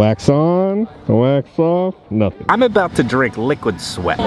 Wax on, wax off, nothing. I'm about to drink liquid sweat.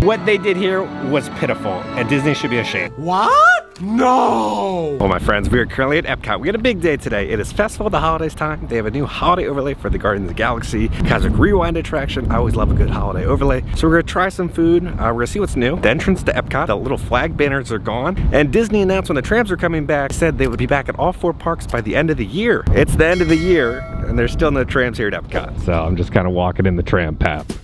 What they did here was pitiful, and Disney should be ashamed. What? No! Well, my friends, we are currently at Epcot. We got a big day today. It is Festival of the Holidays time. They have a new holiday overlay for the Guardians of the Galaxy Cosmic Rewind attraction. I always love a good holiday overlay. So we're gonna try some food. We're gonna see what's new. The entrance to Epcot, the little flag banners are gone. And Disney announced when the trams are coming back, said they would be back at all 4 parks by the end of the year. It's the end of the year, and there's still no trams here at Epcot. So I'm just kind of walking in the tram path.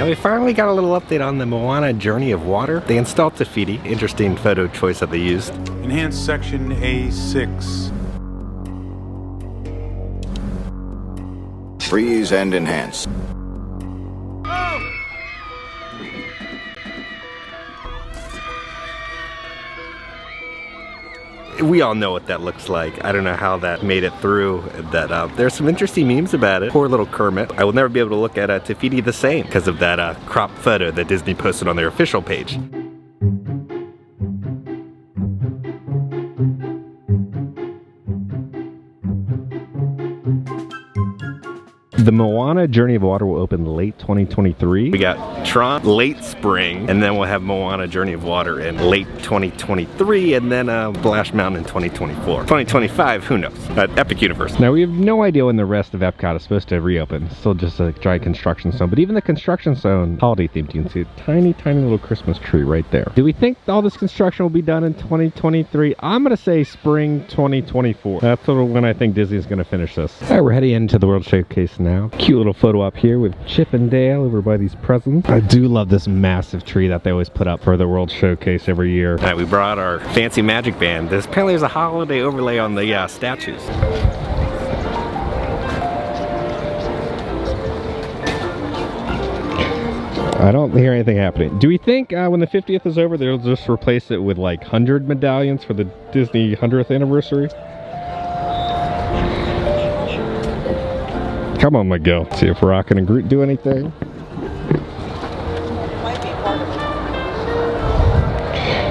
We finally got a little update on the Moana Journey of Water. They installed Tafiti. Interesting photo choice that they used. Enhanced section A6. Freeze and enhance. We all know what that looks like. I don't know how that made it through. There's some interesting memes about it. Poor little Kermit. I will never be able to look at Tafiti the same because of that cropped photo that Disney posted on their official page. The Moana Journey of Water will open late 2023. We got Tron late spring, and then we'll have Moana Journey of Water in late 2023, and then Splash Mountain in 2024. 2025, who knows? Epic Universe. Now, we have no idea when the rest of Epcot is supposed to reopen. It's still just a dry construction zone, but even the construction zone, holiday themed, you can see a tiny, tiny little Christmas tree right there. Do we think all this construction will be done in 2023? I'm gonna say spring 2024. That's when I think Disney is gonna finish this. All right, we're heading into the World Showcase now. Cute little photo up here with Chip and Dale over by these presents. I do love this massive tree that they always put up for the World Showcase every year. All right, we brought our fancy magic band. This apparently is a holiday overlay on the statues. I don't hear anything happening. Do we think when the 50th is over, they'll just replace it with like 100 medallions for the Disney 100th anniversary? Come on, Miguel. See if Rocket and Groot do anything.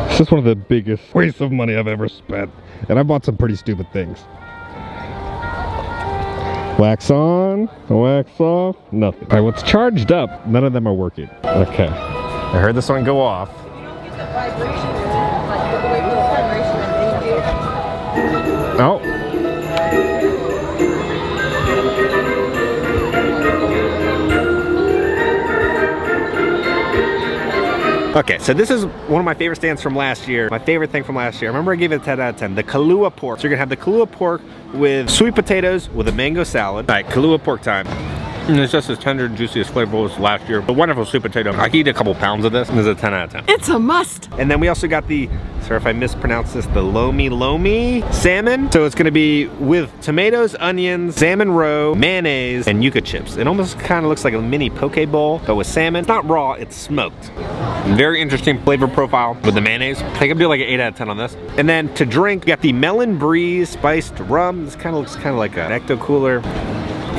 This is one of the biggest wastes of money I've ever spent. And I bought some pretty stupid things. Wax on, wax off, nothing. All right, what's charged up? None of them are working. Okay. I heard this one go off. Oh. Okay, so this is one of my favorite stands from last year. My favorite thing from last year. I remember I gave it a 10 out of 10. The Kahlua pork. So you're gonna have the Kahlua pork with sweet potatoes with a mango salad. All right, Kahlua pork time. And it's just as tender and juicy as flavorful as last year. But wonderful sweet potato. I could eat a couple pounds of this, and this is a 10 out of 10. It's a must. And then we also got the, sorry if I mispronounce this, the lomi salmon. So it's gonna be with tomatoes, onions, salmon roe, mayonnaise, and yuca chips. It almost kind of looks like a mini poke bowl, but with salmon. It's not raw, it's smoked. Very interesting flavor profile with the mayonnaise. I think I'm gonna do like an 8 out of 10 on this. And then to drink, we got the Melon Breeze spiced rum. This kind of looks kind of like an ecto cooler.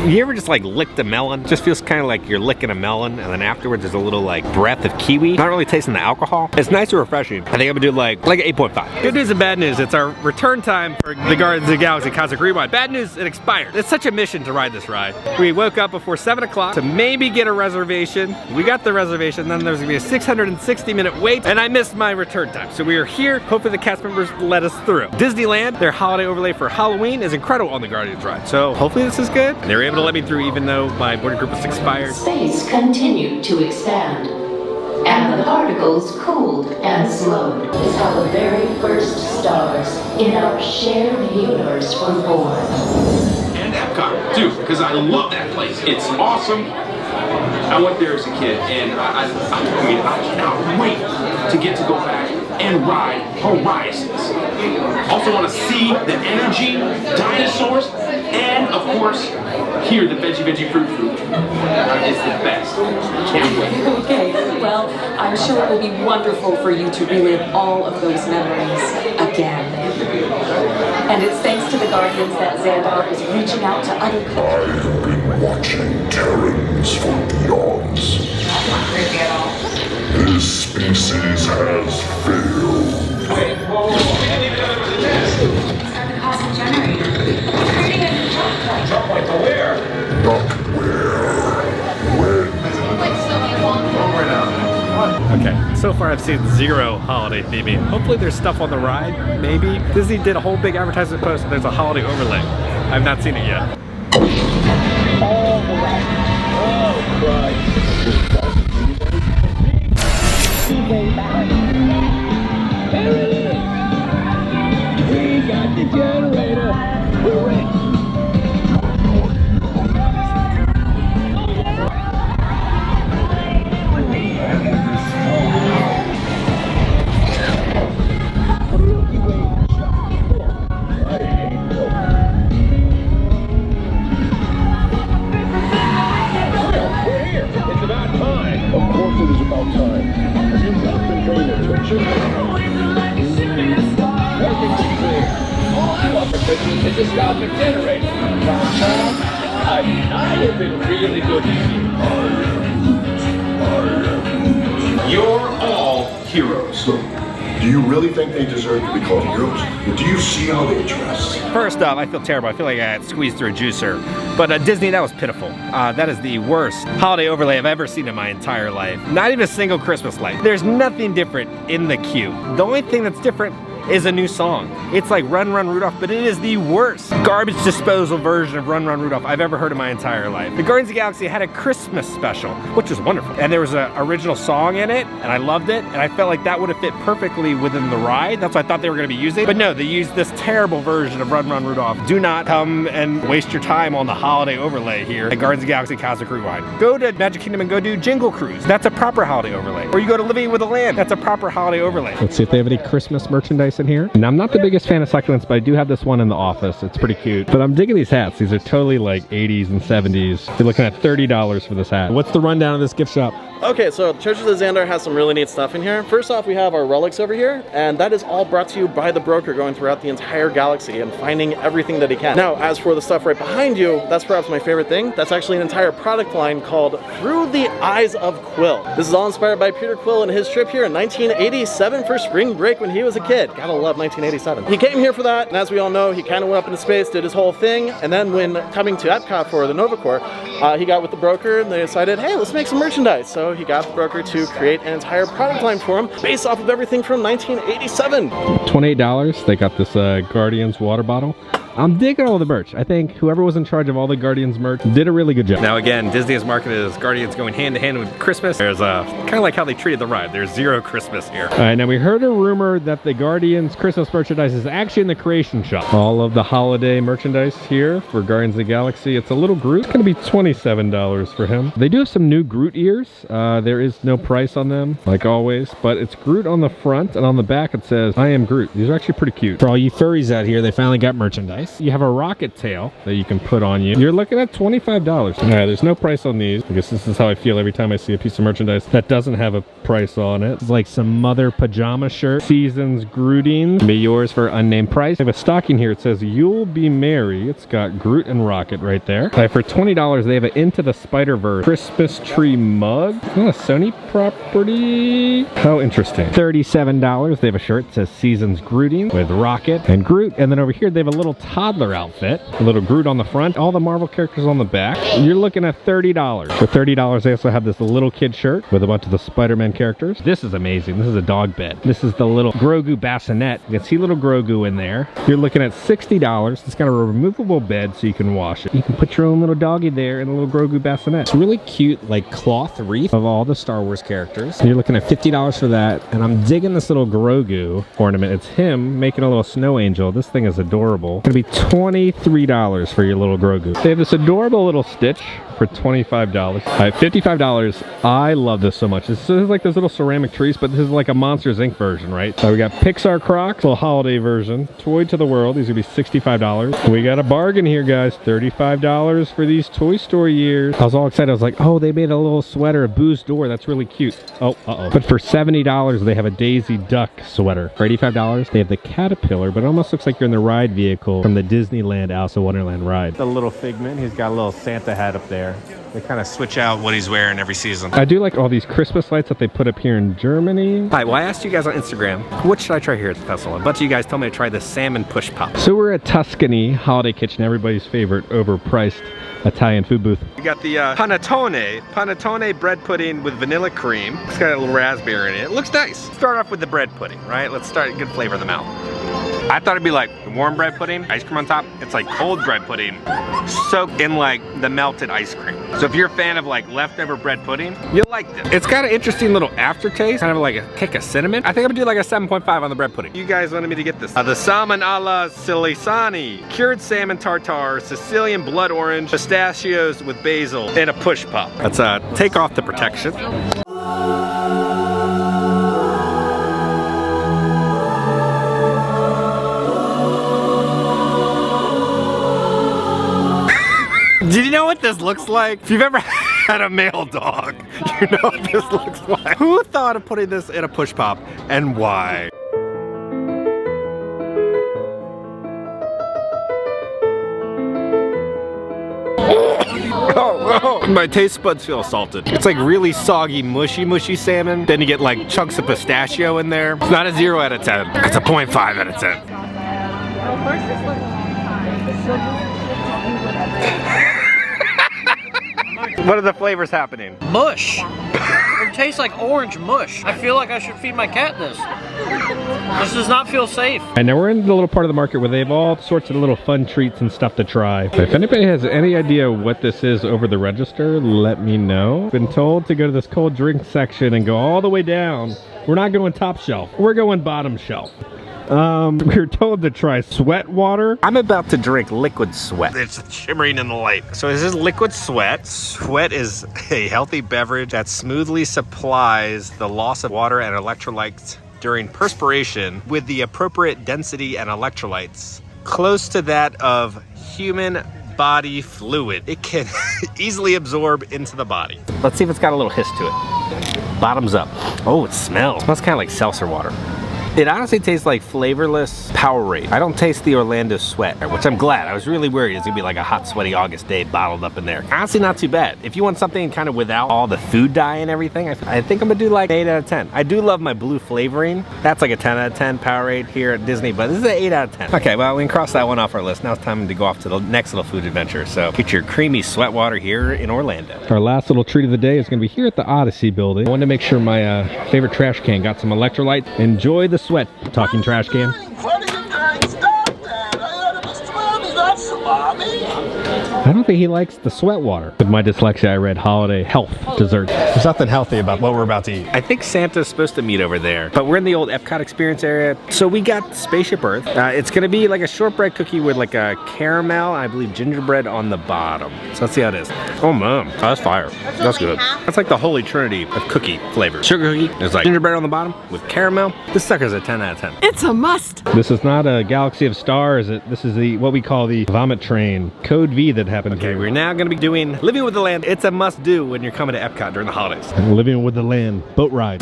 You ever just like lick the melon? It just feels kind of like you're licking a melon, and then afterwards there's a little like breath of kiwi. Not really tasting the alcohol. It's nice and refreshing. I think I'm gonna do like an 8.5. Good news and bad news. It's our return time for the Guardians of the Galaxy Cosmic Rewind. Bad news, it expired. It's such a mission to ride this ride. We woke up before 7 o'clock to maybe get a reservation. We got the reservation, then there's gonna be a 660-minute wait, and I missed my return time. So we are here. Hopefully the cast members let us through. Disneyland, their holiday overlay for Halloween is incredible on the Guardians ride. So hopefully this is good. And they were able to let me through even though my boarding group was expired. Space continued to expand, and the particles cooled and slowed. Is how the very first stars in our shared universe were born. And Epcot, too, because I love that place. It's awesome. I went there as a kid, and I cannot wait to get to go back and ride Horizons. Also want to see the energy, dinosaurs, And of course, here the veggie fruit is the best. Can't wait. Okay, well, I'm sure it will be wonderful for you to relive all of those memories again. And it's thanks to the Guardians that Xandar is reaching out to other countries. I've been watching Terrans for eons. This species has failed. Start the cosmic generator. Creating a new jump point. Jump point to where? Not where. When. Okay, so far I've seen zero holiday theming. Hopefully there's stuff on the ride, maybe. Disney did a whole big advertisement post and there's a holiday overlay. I've not seen it yet. Oh, Christ. There it is! We got the generator! We're rich! It's a cosmic generator. I have been really good this year. You're all heroes. Do you really think they deserve to be called heroes? Do you see how they dress? First off, I feel terrible. I feel like I got squeezed through a juicer. But Disney, that was pitiful. That is the worst holiday overlay I've ever seen in my entire life. Not even a single Christmas light. There's nothing different in the queue. The only thing that's different is a new song. It's like Run Run Rudolph, but it is the worst garbage disposal version of Run Run Rudolph I've ever heard in my entire life. The Guardians of the Galaxy had a Christmas special, which was wonderful. And there was an original song in it, and I loved it, and I felt like that would have fit perfectly within the ride. That's what I thought they were gonna be using. But no, they used this terrible version of Run Run Rudolph. Do not come and waste your time on the holiday overlay here at Guardians of the Galaxy Cosmic Rewind. Go to Magic Kingdom and go do Jingle Cruise. That's a proper holiday overlay. Or you go to Living with the Land. That's a proper holiday overlay. Let's see if they have any Christmas merchandise in here. And I'm not the biggest fan of succulents, but I do have this one in the office. It's pretty cute. But I'm digging these hats. These are totally like 80s and 70s. You're looking at $30 for this hat. What's the rundown of this gift shop? Okay, so Treasures of Xandar has some really neat stuff in here. First off, we have our relics over here, and that is all brought to you by the broker going throughout the entire galaxy and finding everything that he can. Now, as for the stuff right behind you, that's perhaps my favorite thing. That's actually an entire product line called Through the Eyes of Quill. This is all inspired by Peter Quill and his trip here in 1987 for spring break when he was a kid. Gotta love 1987. He came here for that, and as we all know, he kind of went up into space, did his whole thing, and then when coming to Epcot for the Nova Corps, he got with the broker and they decided, hey, let's make some merchandise. So he got the broker to create an entire product line for him based off of everything from 1987. $28. They got this Guardians water bottle. I'm digging all the merch. I think whoever was in charge of all the Guardians merch did a really good job. Now again, Disney has marketed as Guardians going hand to hand with Christmas. There's kind of like how they treated the ride. There's zero Christmas here. All right, now we heard a rumor that the Guardians Christmas merchandise is actually in the creation shop. All of the holiday merchandise here for Guardians of the Galaxy. It's a little Groot. It's gonna be $27 for him. They do have some new Groot ears. There is no price on them, like always, but it's Groot on the front, and on the back it says, I am Groot. These are actually pretty cute. For all you furries out here, they finally got merchandise. You have a rocket tail that you can put on you. You're looking at $25. All right, there's no price on these. I guess this is how I feel every time I see a piece of merchandise that doesn't have a price on it. It's like some mother pajama shirt. Seasons Grootings. Be yours for unnamed price. I have a stocking here. It says, You'll Be Merry. It's got Groot and Rocket right there. All right, for $20, they have an Into the Spider-Verse Christmas tree mug. Oh, a Sony property. How interesting. $37. They have a shirt that says Seasons Grootings with Rocket and Groot. And then over here, they have a little toddler outfit. A little Groot on the front. All the Marvel characters on the back. You're looking at $30. For $30, they also have this little kid shirt with a bunch of the Spider-Man characters. This is amazing. This is a dog bed. This is the little Grogu bassinet. You can see little Grogu in there. You're looking at $60. It's got a removable bed so you can wash it. You can put your own little doggy there in a little Grogu bassinet. It's really cute, like cloth wreath of all the Star Wars characters. You're looking at $50 for that. And I'm digging this little Grogu ornament. It's him making a little snow angel. This thing is adorable. It's gonna be $23 for your little Grogu. They have this adorable little Stitch for $25. All right, $55. I love this so much. This is like those little ceramic trees, but this is like a Monsters Inc. version, right? So we got Pixar Crocs, little holiday version. Toy to the World. These are gonna be $65. We got a bargain here, guys. $35 for these Toy Story years. I was all excited. I was like, oh, they made a little sweater, a Boo's Door. That's really cute. Oh, uh-oh. But for $70, they have a Daisy Duck sweater. For $85, they have the Caterpillar, but it almost looks like you're in the ride vehicle from the Disneyland Alice in Wonderland ride. The little Figment, he's got a little Santa hat up there. They kind of switch out what he's wearing every season. I do like all these Christmas lights that they put up here in Germany. All right, well, I asked you guys on Instagram, what should I try here at the festival? A bunch of you guys told me to try the salmon push pop. So we're at Tuscany Holiday Kitchen, everybody's favorite overpriced Italian food booth. We got the panettone bread pudding with vanilla cream. It's got a little raspberry in it. It looks nice. Start off with the bread pudding, right? Let's start good flavor in the mouth. I thought it'd be like warm bread pudding, ice cream on top. It's like cold bread pudding soaked in like the melted ice cream. So if you're a fan of like leftover bread pudding, you'll like this. It's got an interesting little aftertaste, kind of like a kick of cinnamon. I think I'm gonna do like a 7.5 on the bread pudding. You guys wanted me to get this. The salmon alla Siciliani, cured salmon tartare, Sicilian blood orange, pistachios with basil, and a push pop. Let's take off the protection. Did you know what this looks like? If you've ever had a male dog, you know what this looks like. Who thought of putting this in a push pop and why? Oh, my taste buds feel assaulted. It's like really soggy, mushy salmon. Then you get like chunks of pistachio in there. It's not a 0 out of 10. It's a 0.5 out of 10. Well, first this looks a long time. What are the flavors happening? Mush. It tastes like orange mush. I feel like I should feed my cat this. This does not feel safe. And now we're in the little part of the market where they have all sorts of little fun treats and stuff to try. If anybody has any idea what this is over the register, let me know. Been told to go to this cold drink section and go all the way down. We're not going top shelf. We're going bottom shelf. We were told to try sweat water. I'm about to drink liquid sweat. It's shimmering in the light. So this is liquid sweat. Sweat is a healthy beverage that smoothly supplies the loss of water and electrolytes during perspiration with the appropriate density and electrolytes close to that of human body fluid. It can easily absorb into the body. Let's see if it's got a little hiss to it. Bottoms up. Oh, it smells. It smells kind of like seltzer water. It honestly tastes like flavorless Powerade. I don't taste the Orlando Sweat, which I'm glad. I was really worried it's gonna be like a hot, sweaty August day bottled up in there. Honestly, not too bad. If you want something kind of without all the food dye and everything, I think I'm gonna do like 8 out of 10. I do love my blue flavoring. That's like a 10 out of 10 Powerade here at Disney, but this is an 8 out of 10. Okay, well, we can cross that one off our list. Now it's time to go off to the next little food adventure. So get your creamy sweat water here in Orlando. Our last little treat of the day is gonna be here at the Odyssey building. I wanted to make sure my favorite trash can got some electrolytes. Enjoy the sweat, talking trash can. What are you doing? Stop that! I heard it was 12. That's salami. I don't think he likes the sweat water. With my dyslexia, I read holiday health dessert. There's nothing healthy about what we're about to eat. I think Santa's supposed to meet over there, but we're in the old Epcot experience area. So we got Spaceship Earth. It's gonna be like a shortbread cookie with like a caramel, I believe gingerbread on the bottom. So let's see how it is. Oh man, oh, that's fire. That's good. That's like the holy trinity of cookie flavors. Sugar cookie, there's like gingerbread on the bottom with caramel. This sucker's a 10 out of 10. It's a must. This is not a galaxy of stars. This is the what we call the vomit train. Code V that happened Okay, here. we're now gonna be doing Living with the Land. It's a must do when you're coming to Epcot during the holidays. Living with the Land boat ride.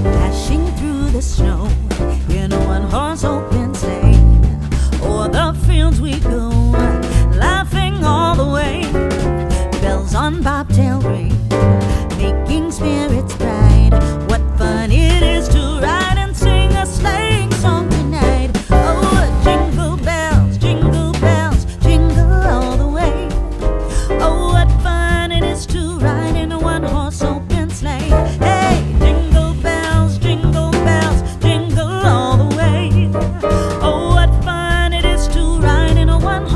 Dashing through the snow in a one-horse open sleigh. O'er the fields we go, laughing all the way. Bells on bobtail ring, making spirits bright. What fun it is to ride and sing a sleighing song tonight. Oh, jingle bells, jingle all the way. Oh, what fun it is to ride in a one-horse open sleigh. Hey, jingle bells, jingle all the way. Oh, what fun it is to ride in a one-horse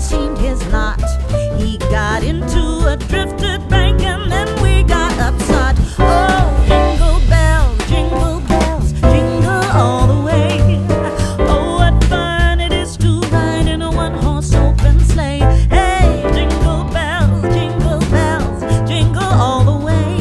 seemed his lot. He got into a drifted bank and then we got upside. Oh, jingle bells, jingle all the way. Oh, what fun it is to ride in a one-horse open sleigh. Hey, jingle bells, jingle all the way.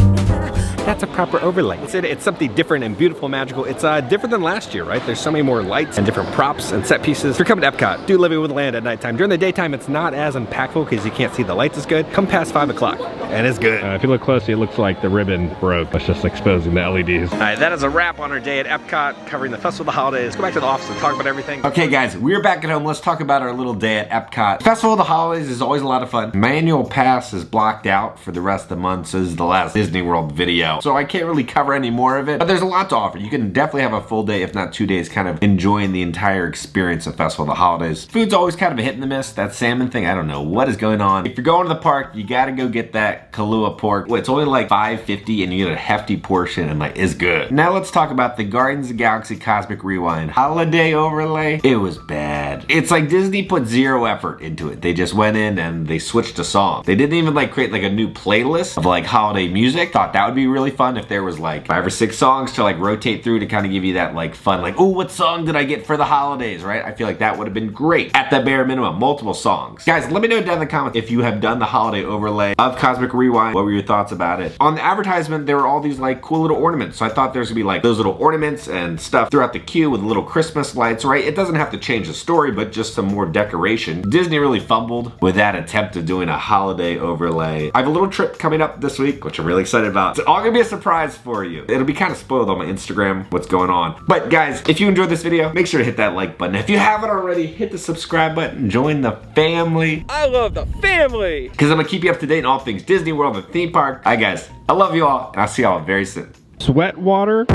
That's a proper overlay. It's something different and beautiful and magical. It's different than last year, right? There's so many more lights and different props and set pieces. If you're coming to Epcot, do Living with Land at nighttime. During the daytime, it's not as impactful because you can't see the lights as good. Come past 5 o'clock, and it's good. If you look closely, it looks like the ribbon broke. It's just exposing the LEDs. All right, that is a wrap on our day at Epcot, covering the Festival of the Holidays. Let's go back to the office and talk about everything. Okay, guys, we're back at home. Let's talk about our little day at Epcot. Festival of the Holidays is always a lot of fun. My annual pass is blocked out for the rest of the month, so this is the last Disney World video. So I can't really cover any more of it, but there's a lot to offer. You can definitely have a full day, if not 2 days, kind of enjoying the entire experience of Festival of the Holidays. Food's always kind of a hit and the miss. That salmon thing, I don't know what is going on. If you're going to the park, you gotta go get that Kahlua pork. Well, it's only like $5.50 and you get a hefty portion and like it's good. Now let's talk about the Guardians of the Galaxy Cosmic Rewind holiday overlay. It was bad. It's like Disney put zero effort into it. They just went in and they switched a song. They didn't even like create like a new playlist of like holiday music. Thought that would be really fun if there was like 5 or 6 songs to like rotate through to kind of give you that like fun, like, oh, what song did I get for the holidays, right? I feel like that would have been great. At the bare minimum, multiple songs. Guys, let me know down in the comments if you have done the holiday overlay of Cosmic Rewind. What were your thoughts about it? On the advertisement, there were all these like cool little ornaments. So I thought there's gonna be like those little ornaments and stuff throughout the queue with little Christmas lights, right? It doesn't have to change the story, but just some more decoration. Disney really fumbled with that attempt of doing a holiday overlay. I have a little trip coming up this week, which I'm really excited about. It's all gonna be a surprise for you. It'll be kind of spoiled on my Instagram, what's going on. But guys, if you enjoyed this video, make sure to hit that like button. If you haven't already, hit the subscribe button. Join the family. I love the family. Because I'm gonna keep you up to date on all things Disney World and theme park. All right, guys, I love you all, and I'll see y'all very soon. Sweat water.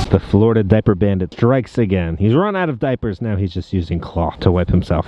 The Florida diaper bandit strikes again. He's run out of diapers, now he's just using cloth to wipe himself.